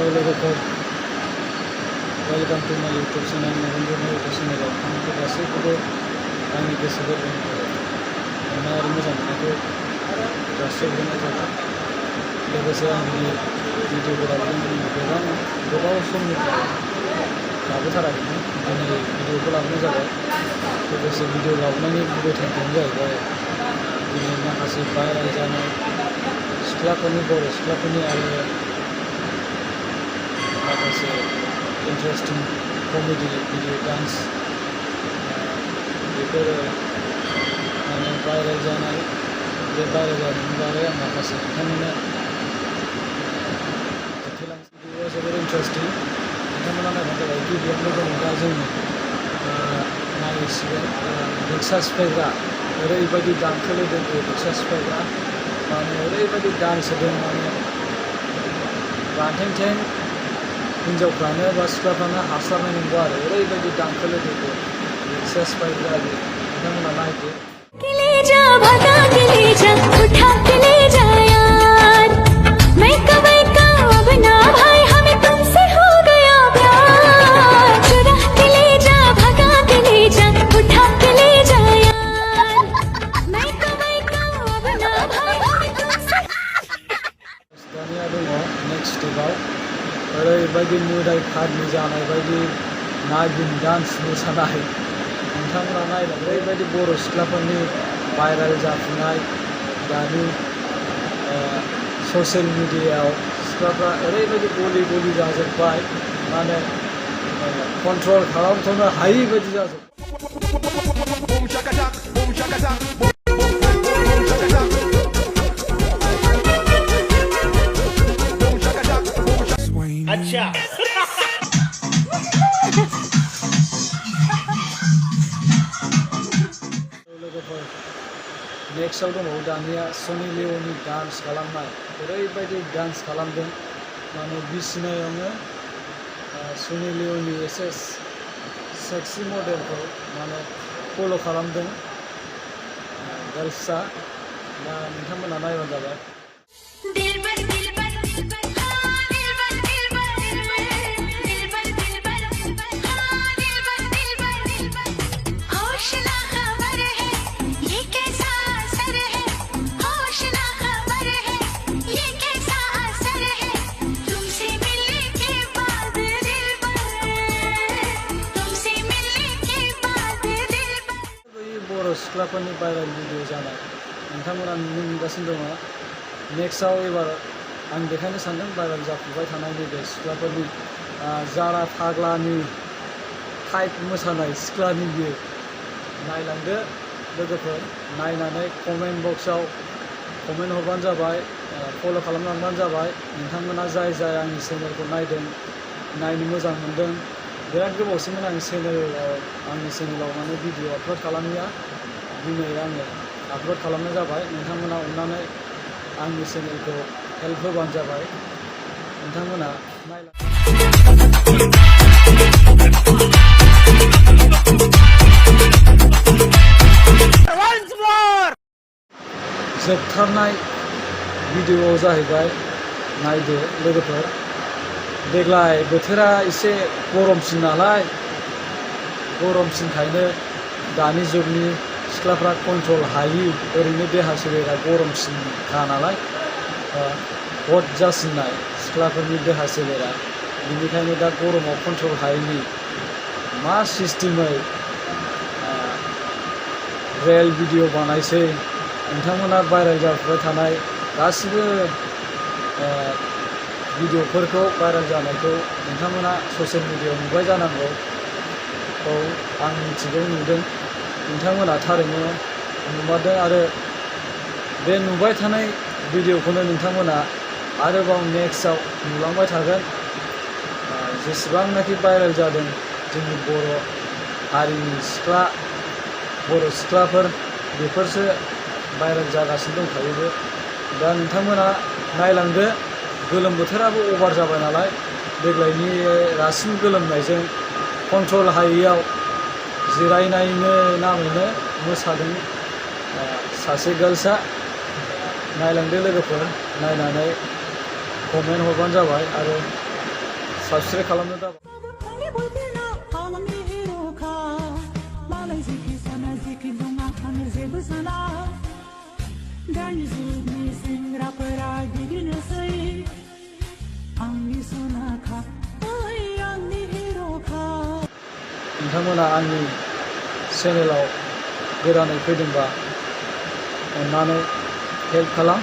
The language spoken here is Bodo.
Hello लोगोफोर, वेलकाम टू माय यूट्यूब चैनल नरेंद्र चैनलाव आंखौ गासैखौबो आंनि गोसो गोरबोनिफ्राय अननाय आरो मोजां मोननायखौ जासिहरनाय जाबाय। लोगोसे आंनि भिडिअफोराबो गोबाव समनिफ्राय लाबोथाराखैमोन। दिनै भिडिअखौ लाबोनाय जाबाय। लोगोसे भिडिअ लाबोनायनि गुबै थांखियानो जाहैबाय दिनै माखासे भाइराल जानाय सिख्लाफोरनि बर' सिख्लाफोरनि आरो माखासे इन्टारेस्टिं कमेडि भिडिअ डान्स बेफोरो माने भाइराल जानाय बे भाइराल जानायनि बागै आं माखासे नोंथांमोननो दिन्थिलांसै। भिडिअआ जोबोर इन्टारेस्टिं, नोंथांमोना नायबानो जाबाय। गिबियावनो दङ दा जोंनि नायसिगोन रिक्सा सिफायग्रा, ओरैबायदि दानखोलायदों बे रिक्सा सिफायग्रा, माने ओरैबायदि डान्स होदों, माने रानथें हिन्जावफ्रानो बा सिख्लाफ्रानो हास्लाबनाय नंगौ आरो ओरैबायदि दानखोलायदों बे रिक्सा सिफायग्रा। नोंथांमोना नायदो। दानिया दङ नेक्स्ट स्टेपआव ओरैबायदि मोदाय फाग्लि जानाय बायदि नागिन डान्स मोसानाय। नोंथांमोना नायनो ओरैबायदि बर' सिख्लाफोरनि भाइराल जाफुनाय दानि ससियेल मिडियायाव सिख्लाफ्रा ओरैबायदि गलि जाजोब्बाय, माने कन्ट्रल खालामथ'नो हायि बायदि जाजोब्बाय। अच्छा लोगोफोर नेक्स्टआव दंबावो दानिया सनी लिय'नि डान्स खालामनाय। ओरैबायदि डान्स खालामदों, माने बिसिनायावनो सनी लिय'नि एसे सेक्सि मडेलखौ माने फल' खालामदों गार्ल्सआ। दा नोंथांमोना नायबानो जाबाय। बर' सिख्लाफोरनि भाइराल भिडिअ जानाय नोंथांमोना नुनो मोनगासिनो दङ। नेक्स्टआव एबार आं देखायनो सानदों भाइराल जाफुबाय थानाय नैबे सिख्लाफोरनि जारा फाग्लानि टाइप मोसानाय सिख्लानि बियो। नायलांदो लोगोफोर, नायनानै कमेन्ट बक्सआव कमेन्ट हरबानो जाबाय, फल' खालामलांबानो जाबाय। नोंथांमोना जाय आंनि चेनेलखौ नायदों, नायनो मोजां मोनदों। बिराद गोबावसैमोन आंनि चेनेलाव माने भिडिअ आपल'ड खालामैया। दिनै आङो आपल'ड खालामनाय जाबाय। नोंथांमोना अननानै आंनि चेनेलखौ हेल्प होबानो जाबाय। नोंथांमोना जोबथारनाय भिडिअआव जाहैबाय, नायदो लोगोफोर। देग्लाय बोथोरा एसे गरमसिन नालाय, गरमसिनखायनो दानि जुगनि सिख्लाफ्रा कन्ट्रल हायि, ओरैनो देहा सोलेरा गरमसिनखा नालाय, हट जासिननाय सिख्लाफोरनि देहा सोलेरा। बेनिखायनो दा गरमाव कन्ट्रल हायैनि मा सिस्टेमै रियेल भिडिअ बानायसै। नोंथांमोना भाइराल जाफुबाय थानाय गासिबो भिडिअफोरखौ, भाइराल जानायखौ नोंथांमोना ससियेल मिडियायाव नुबाय जानांगौ। औ, आं मिथिगौ, नुदों। नोंथांमोना थारैनो नुमारदों आरो बे नुबाय थानाय भिडिअखौनो नोंथांमोना आरोबाव नेक्स्टआव नुलांबाय थागोन। जेसेबांनाखि भाइराल जादों जोंनि बर' हारिनि बर' सिख्लाफोर, बेफोरसो भाइराल जागासिनो दंखायोबो। दा नोंथांमोना नायलांदो। गोलोम बोथोराबो अभार जाबाय नालाय, देग्लायनि रासिन गोलोमनायजों कन्ट्रल हायैयाव जिरायनायनि नामैनो मोसादों सासे गार्ल्सआ। नायलांदो लोगोफोर, नायनानै कमेन्ट हरबानो जाबाय आरो साबस्क्राइब खालामनो दाबाव। नोंथांमोना आंनि चेनेलाव गोदानै फैदोंबा अन्नानै हेल्प खालाम।